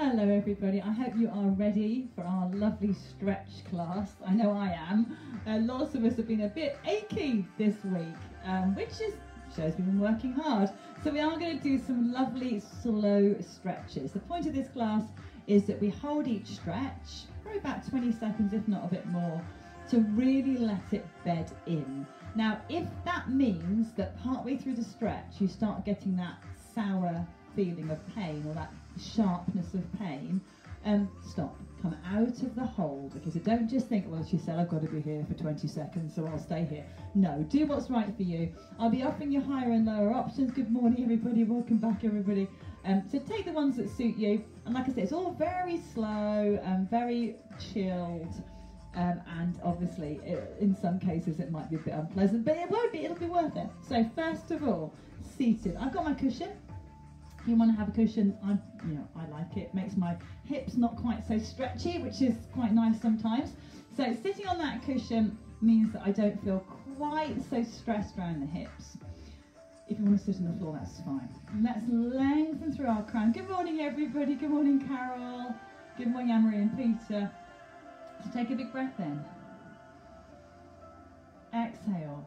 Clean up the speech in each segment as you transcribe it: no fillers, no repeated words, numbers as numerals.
Hello everybody, I hope you are ready for our lovely stretch class. I know I am. Lots of us have been a bit achy this week, which shows we've been working hard. So we are going to do some lovely slow stretches. The point of this class is that we hold each stretch for about 20 seconds, if not a bit more, to really let it bed in. Now, if that means that partway through the stretch you start getting that sour feeling of pain or that sharpness of pain, stop, come out of the hold. Okay, so don't just think, well, she said I've got to be here for 20 seconds, so I'll stay here. No, do what's right for you. I'll be offering you higher and lower options. Good morning everybody, welcome back everybody. So take the ones that suit you, and like I said, it's all very slow and very chilled, and obviously in some cases it might be a bit unpleasant, but it won't be, it'll be worth it. So first of all, seated. I've got my cushion. If you want to have a cushion, I like it. Makes my hips not quite so stretchy, which is quite nice sometimes. So sitting on that cushion means that I don't feel quite so stressed around the hips. If you want to sit on the floor, that's fine. Let's lengthen through our crown. Good morning, everybody. Good morning, Carol. Good morning, Anne-Marie and Peter. So take a big breath in. Exhale.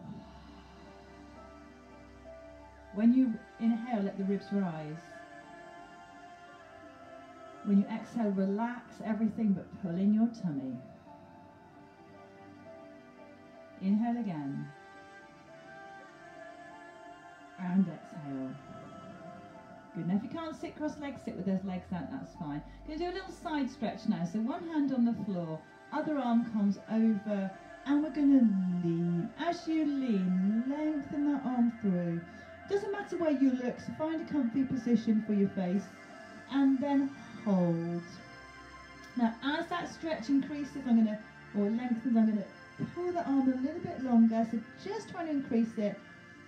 When you inhale, let the ribs rise. When you exhale, relax everything but pull in your tummy. Inhale again. And exhale. Good. Now if you can't sit cross-legged, sit with those legs out, that's fine. Going to do a little side stretch now. So one hand on the floor, other arm comes over, and we're going to lean. As you lean, lengthen that arm through. Doesn't matter where you look, so find a comfy position for your face, and then hold. Now as that stretch increases, lengthens, I'm going to pull the arm a little bit longer, so just trying to increase it,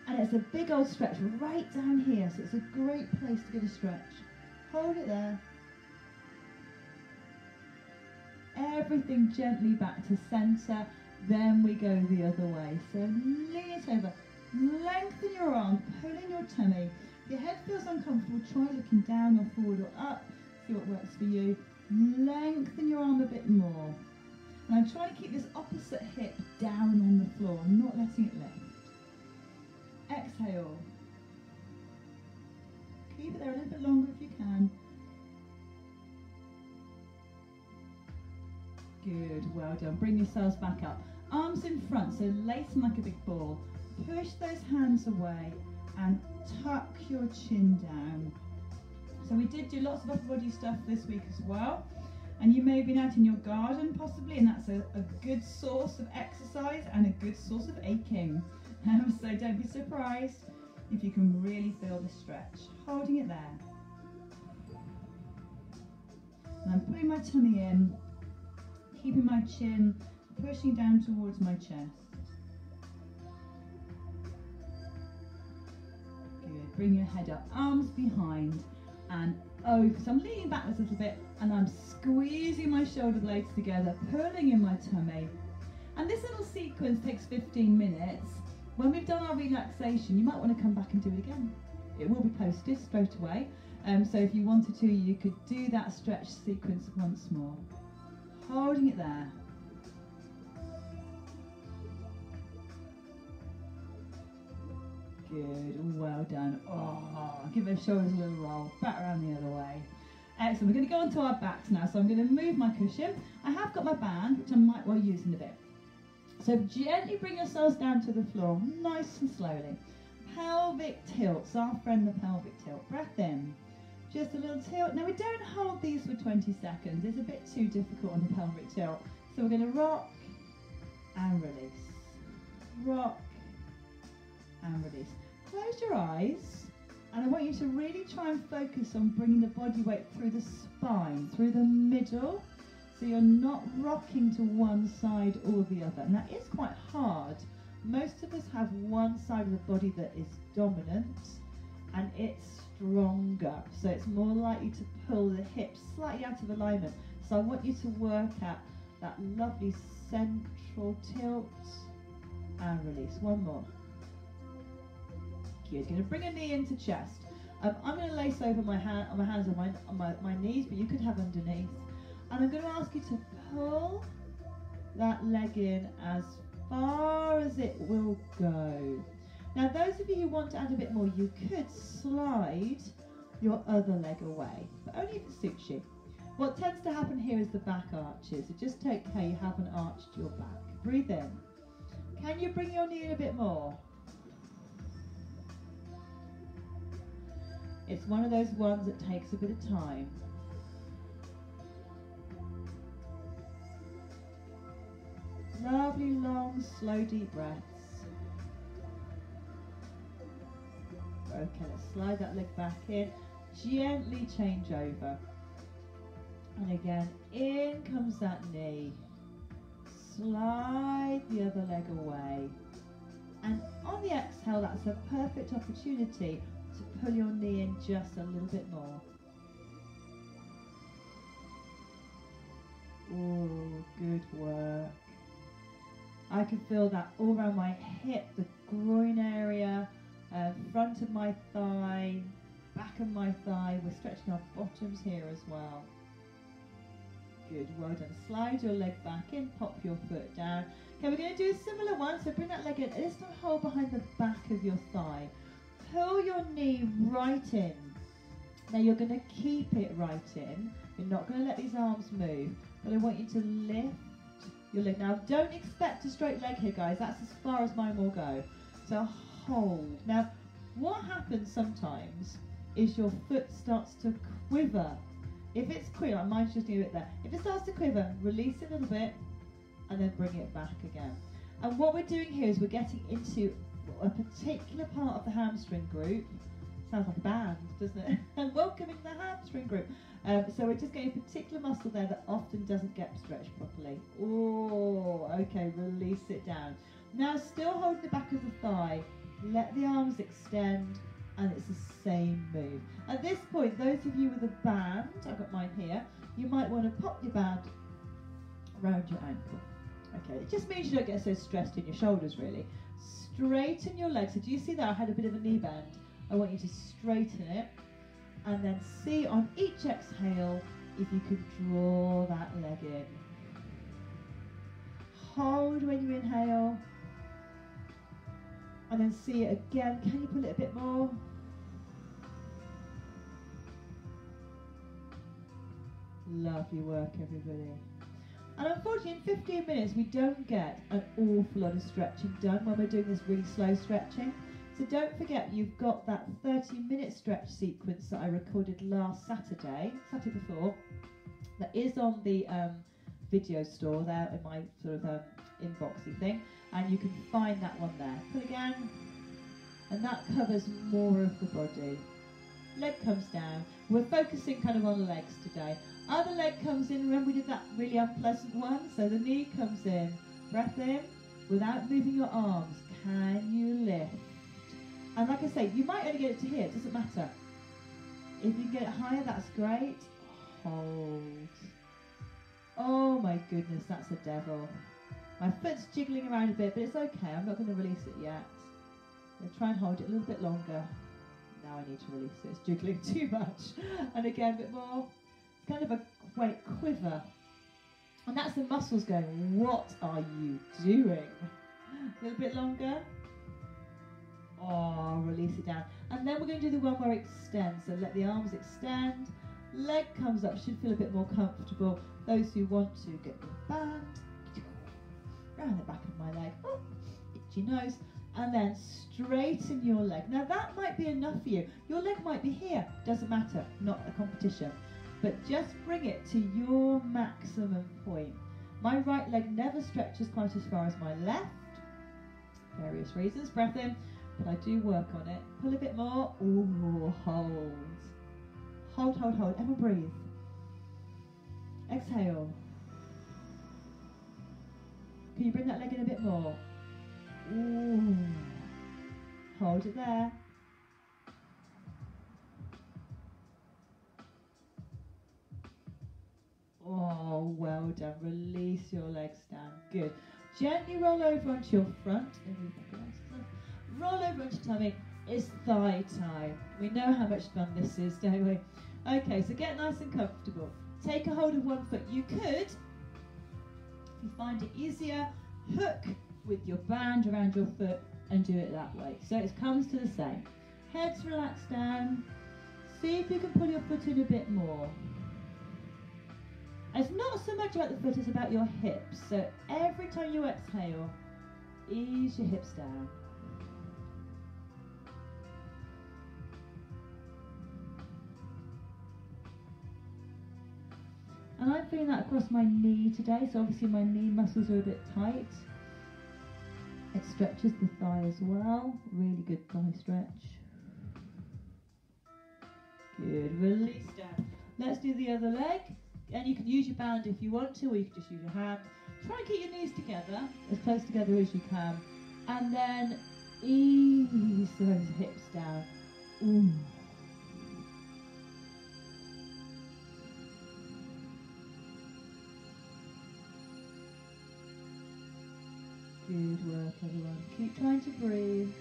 and it's a big old stretch right down here, so it's a great place to get a stretch. Hold it there. Everything gently back to centre, then we go the other way, so lean it over. Lengthen your arm, pull in your tummy. If your head feels uncomfortable, try looking down or forward or up. See what works for you. Lengthen your arm a bit more. And I'm trying to keep this opposite hip down on the floor, not letting it lift. Exhale. Keep it there a little bit longer if you can. Good, well done. Bring yourselves back up. Arms in front, so lace them like a big ball. Push those hands away and tuck your chin down. So we did do lots of upper body stuff this week as well, and you may have been out in your garden possibly, and that's a good source of exercise and a good source of aching. So don't be surprised if you can really feel the stretch. Holding it there. And I'm putting my tummy in, keeping my chin pushing down towards my chest. Good. Bring your head up, arms behind and over. So I'm leaning backwards a little bit and I'm squeezing my shoulder blades together, pulling in my tummy. And this little sequence takes 15 minutes. When we've done our relaxation, you might want to come back and do it again. It will be posted straight away. So if you wanted to, you could do that stretch sequence once more. Holding it there. Good, well done. Oh, give those shoulders a little roll, back around the other way. Excellent, we're going to go onto our backs now, so I'm going to move my cushion. I have got my band, which I might well use in a bit. So gently bring yourselves down to the floor, nice and slowly. Pelvic tilts, our friend the pelvic tilt. Breath in, just a little tilt. Now we don't hold these for 20 seconds, it's a bit too difficult on the pelvic tilt. So we're going to rock and release. Rock and release. Close your eyes, and I want you to really try and focus on bringing the body weight through the spine, through the middle, so you're not rocking to one side or the other. And that is quite hard. Most of us have one side of the body that is dominant and it's stronger, so it's more likely to pull the hips slightly out of alignment. So I want you to work at that lovely central tilt and release. One more. Good. Going to bring a knee into chest. I'm going to lace over my hands on my knees, but you could have underneath. And I'm going to ask you to pull that leg in as far as it will go. Now, those of you who want to add a bit more, you could slide your other leg away, but only if it suits you. What tends to happen here is the back arches, so just take care you haven't arched your back. Breathe in. Can you bring your knee in a bit more? It's one of those ones that takes a bit of time. Lovely, long, slow, deep breaths. Okay, let's slide that leg back in. Gently change over. And again, in comes that knee. Slide the other leg away. And on the exhale, that's a perfect opportunity to pull your knee in just a little bit more. Oh, good work. I can feel that all around my hip, the groin area, front of my thigh, back of my thigh. We're stretching our bottoms here as well. Good, well done. Slide your leg back in, pop your foot down. Okay, we're going to do a similar one, so bring that leg in. This time hold behind the back of your thigh. Pull your knee right in. Now you're going to keep it right in. You're not going to let these arms move, but I want you to lift your leg. Now don't expect a straight leg here, guys. That's as far as mine will go. So hold. Now what happens sometimes is your foot starts to quiver. If it's quivering, mine's just a bit there. If it starts to quiver, release it a little bit and then bring it back again. And what we're doing here is we're getting into a particular part of the hamstring group. Sounds like a band, doesn't it? And welcoming the hamstring group. So we're just getting a particular muscle there that often doesn't get stretched properly. Oh, okay, release it down. Now still holding the back of the thigh, let the arms extend, and it's the same move. At this point, those of you with a band, I've got mine here, you might want to pop your band around your ankle. Okay, it just means you don't get so stressed in your shoulders really. Straighten your legs. So do you see that I had a bit of a knee bend? I want you to straighten it, and then see on each exhale if you can draw that leg in. Hold when you inhale, and then see it again. Can you pull it a bit more? Lovely work, everybody. And unfortunately, in 15 minutes, we don't get an awful lot of stretching done when we're doing this really slow stretching. So don't forget, you've got that 30-minute stretch sequence that I recorded last Saturday before, that is on the video store there in my sort of inboxy thing, and you can find that one there. Pull again, and that covers more of the body. Leg comes down. We're focusing kind of on the legs today. Other leg comes in. Remember we did that really unpleasant one? So the knee comes in. Breath in without moving your arms. Can you lift? And like I say, you might only get it to here. It doesn't matter. If you get it higher, that's great. Hold. Oh my goodness, that's a devil. My foot's jiggling around a bit, but it's okay. I'm not going to release it yet. I'm going to try and hold it a little bit longer. Now I need to release it. It's jiggling too much. And again, a bit more. It's kind of a quite quiver. And that's the muscles going, what are you doing? A little bit longer. Oh, release it down. And then we're going to do the one where it extends. So let the arms extend. Leg comes up. Should feel a bit more comfortable. Those who want to get the band around the back of my leg. Oh, itchy nose. And then straighten your leg. Now that might be enough for you. Your leg might be here. Doesn't matter. Not a competition. But just bring it to your maximum point. My right leg never stretches quite as far as my left. Various reasons. Breath in. But I do work on it. Pull a bit more. Ooh, hold. Hold, hold, hold. Everyone breathe. Exhale. Can you bring that leg in a bit more? Ooh. Hold it there. Oh, well done. Release your legs down. Good. Gently roll over onto your front. Roll over onto your tummy. It's thigh time. We know how much fun this is, don't we? Okay, so get nice and comfortable. Take a hold of one foot. You could, if you find it easier, hook with your band around your foot and do it that way. So it comes to the same. Heads relaxed down. See if you can pull your foot in a bit more. It's not so much about the foot, it's about your hips. So every time you exhale, ease your hips down. And I'm feeling that across my knee today, so obviously my knee muscles are a bit tight. It stretches the thigh as well. Really good thigh stretch. Good, release down. Let's do the other leg. And you can use your band if you want to, or you can just use your hand. Try and keep your knees together, as close together as you can. And then ease those hips down. Ooh. Good work, everyone. Keep trying to breathe.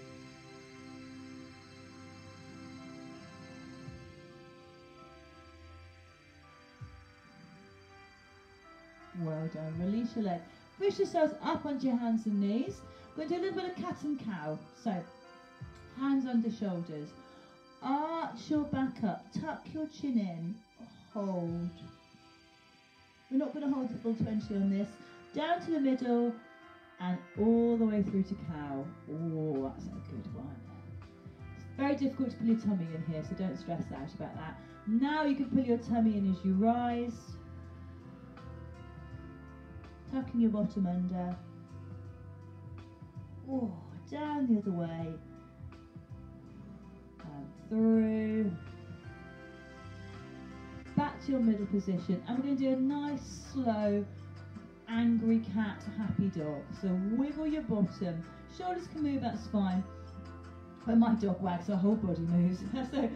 Well done. Release your leg. Push yourselves up onto your hands and knees. We're going to do a little bit of cat and cow. So, hands under shoulders. Arch your back up. Tuck your chin in. Hold. We're not going to hold the full 20 on this. Down to the middle and all the way through to cow. Oh, that's a good one. It's very difficult to pull your tummy in here, so don't stress out about that. Now you can pull your tummy in as you rise. Tucking your bottom under. Oh, down the other way. And through. Back to your middle position. And we're going to do a nice, slow, angry cat, happy dog. So wiggle your bottom. Shoulders can move, that's fine. When my dog wags, her whole body moves. So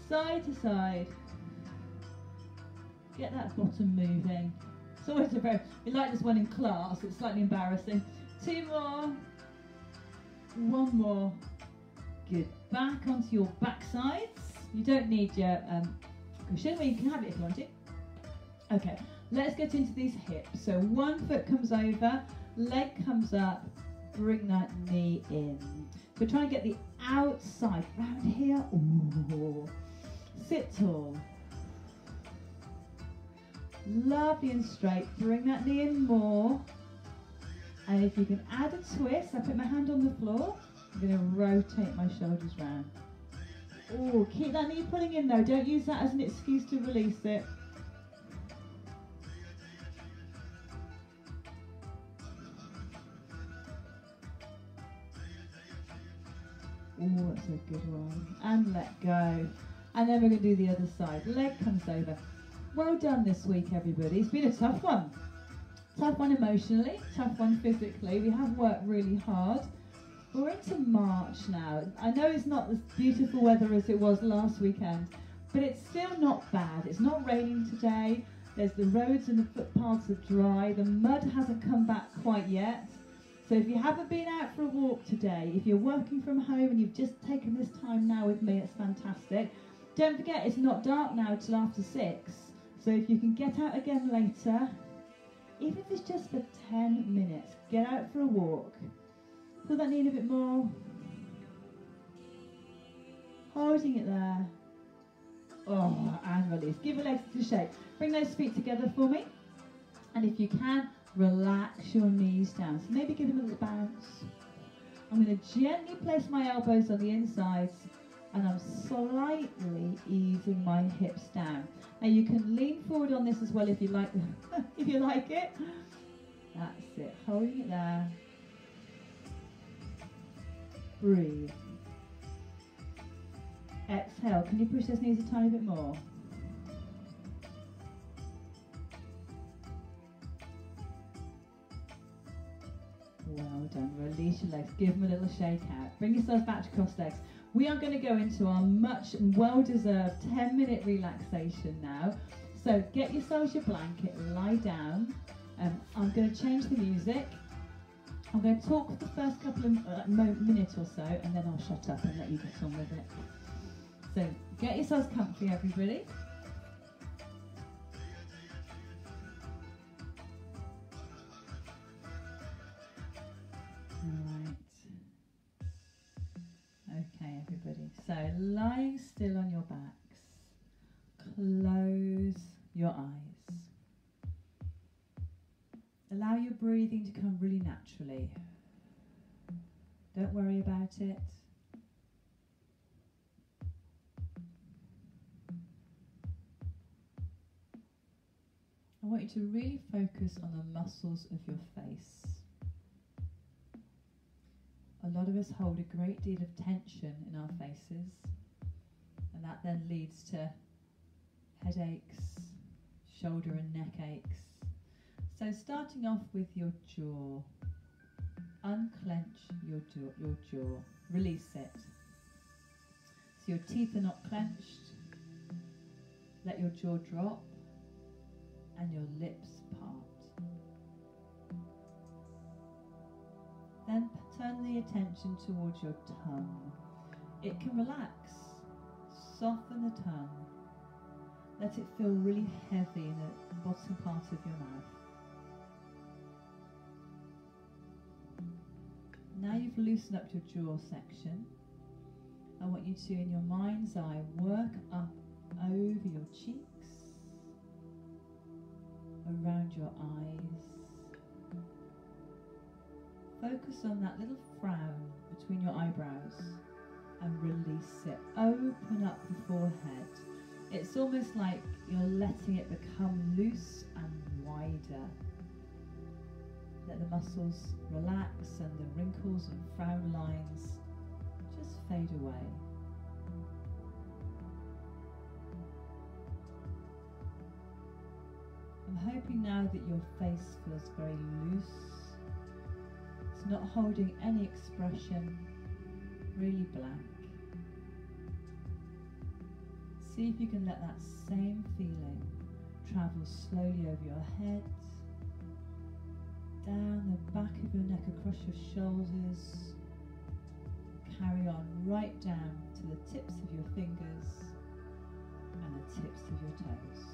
side to side. Get that bottom moving. It's always a very, we like this one in class, it's slightly embarrassing. 2 more. 1 more. Good. Back onto your back sides. You don't need your cushion, well you can have it if you want it. Okay, let's get into these hips. So 1 foot comes over, leg comes up, bring that knee in. So try and get the outside, round here. Ooh. Sit tall. Lovely and straight. Bring that knee in more. And if you can add a twist, I put my hand on the floor. I'm going to rotate my shoulders round. Oh, keep that knee pulling in though. Don't use that as an excuse to release it. Oh, that's a good one. And let go. And then we're going to do the other side. Leg comes over. Well done this week, everybody. It's been a tough one. Tough one emotionally, tough one physically. We have worked really hard. We're into March now. I know it's not as beautiful weather as it was last weekend, but it's still not bad. It's not raining today. There's the roads and the footpaths are dry. The mud hasn't come back quite yet. So if you haven't been out for a walk today, if you're working from home and you've just taken this time now with me, it's fantastic. Don't forget, it's not dark now till after 6. So if you can get out again later, even if it's just for 10 minutes, get out for a walk. Pull that knee in a bit more. Holding it there. Oh, and release. Give your legs a shake. Bring those feet together for me. And if you can, relax your knees down. So maybe give them a little bounce. I'm going to gently place my elbows on the insides and I'm slightly easing my hips down. Now you can lean forward on this as well if you like, if you like it. That's it. Holding it there. Breathe. Exhale. Can you push those knees a tiny bit more? Well done. Release your legs. Give them a little shake out. Bring yourselves back to cross legs. We are going to go into our much and well-deserved 10-minute relaxation now. So get yourselves your blanket, lie down. I'm going to change the music. I'm going to talk for the first couple of minutes or so, and then I'll shut up and let you get on with it. So get yourselves comfy, everybody. Right. Okay, everybody. So lying still on your backs. Close your eyes. Allow your breathing to come really naturally. Don't worry about it. I want you to really focus on the muscles of your face. A lot of us hold a great deal of tension in our faces, and that then leads to headaches, shoulder and neck aches. So starting off with your jaw, unclench your jaw, release it. So your teeth are not clenched, let your jaw drop and your lips part. Then turn the attention towards your tongue. It can relax, soften the tongue, let it feel really heavy in the bottom part of your mouth. Now you've loosened up your jaw section, I want you to, in your mind's eye, work up over your cheeks, around your eyes. Focus on that little frown between your eyebrows and release it. Open up the forehead. It's almost like you're letting it become loose and wider. Let the muscles relax and the wrinkles and frown lines just fade away. I'm hoping now that your face feels very loose. It's not holding any expression, really blank. See if you can let that same feeling travel slowly over your head, down the back of your neck, across your shoulders, carry on right down to the tips of your fingers and the tips of your toes.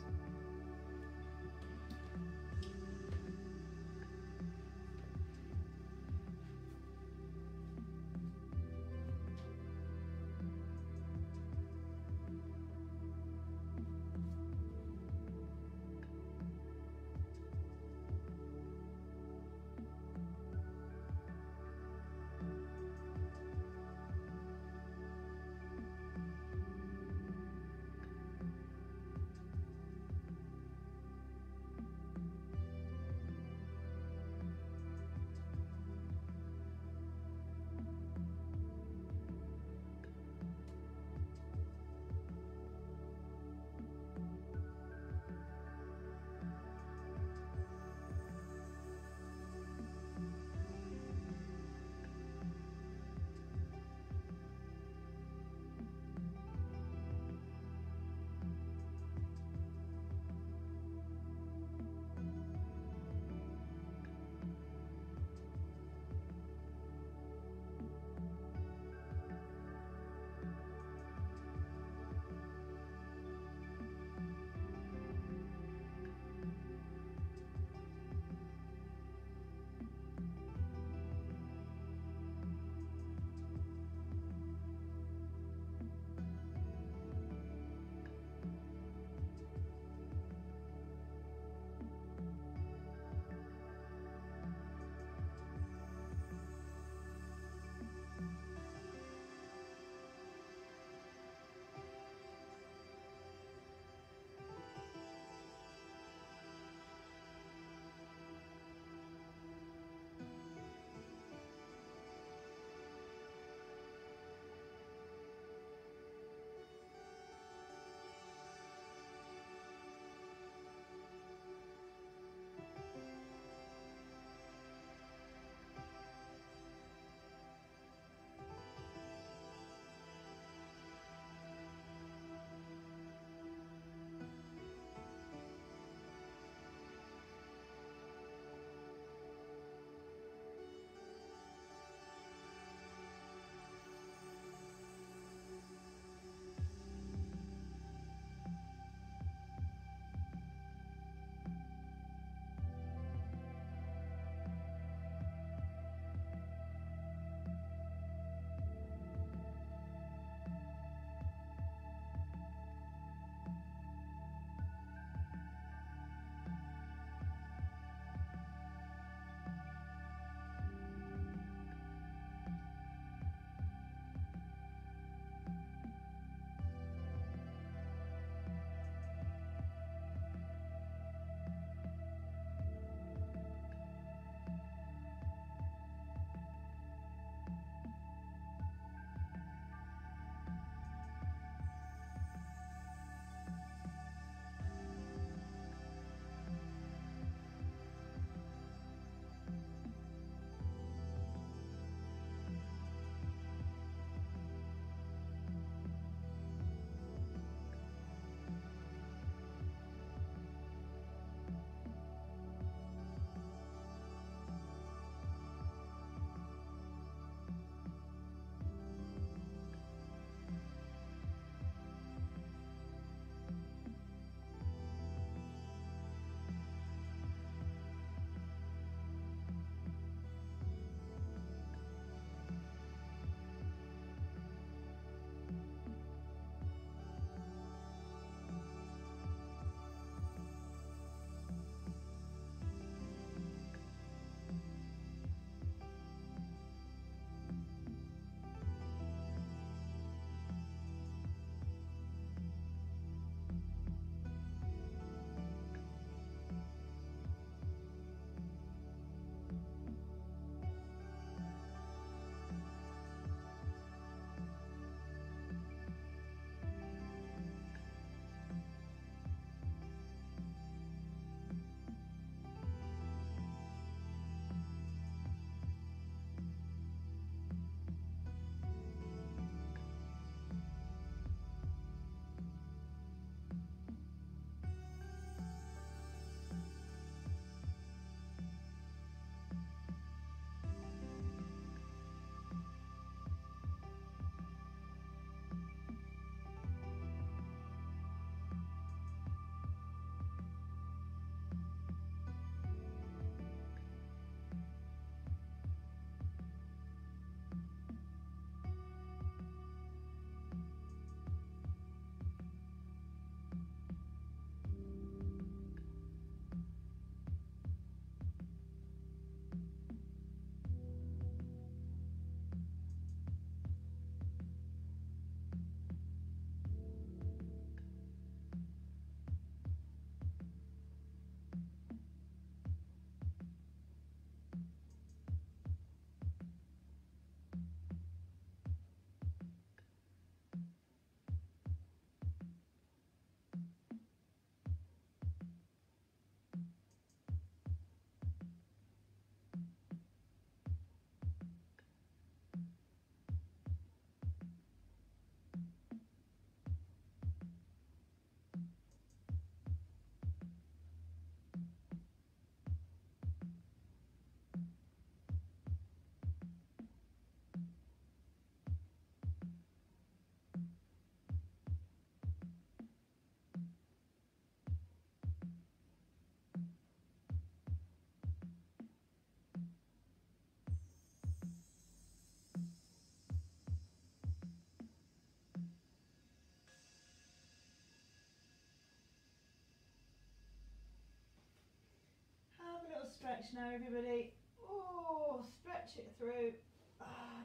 stretch now, everybody. Oh, stretch it through.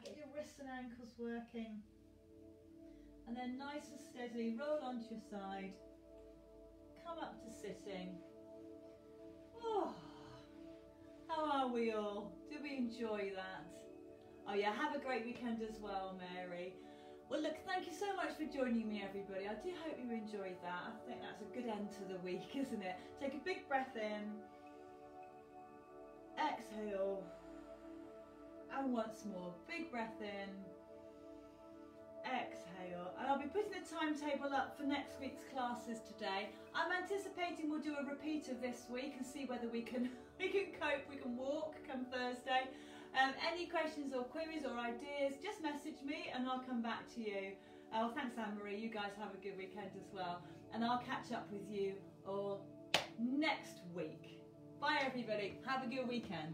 Get your wrists and ankles working. And then nice and steady, roll onto your side. Come up to sitting. Oh, how are we all? Do we enjoy that? Oh yeah, have a great weekend as well, Mary. Well look, thank you so much for joining me, everybody. I do hope you enjoyed that. I think that's a good end to the week, isn't it? Take a big breath in. Exhale. And once more, big breath in. Exhale. And I'll be putting the timetable up for next week's classes today. I'm anticipating we'll do a repeat of this week and see whether we can cope, we can walk come Thursday. Any questions or queries or ideas, just message me and I'll come back to you. Oh, thanks Anne-Marie, you guys have a good weekend as well. And I'll catch up with you all next week. Bye everybody, have a good weekend.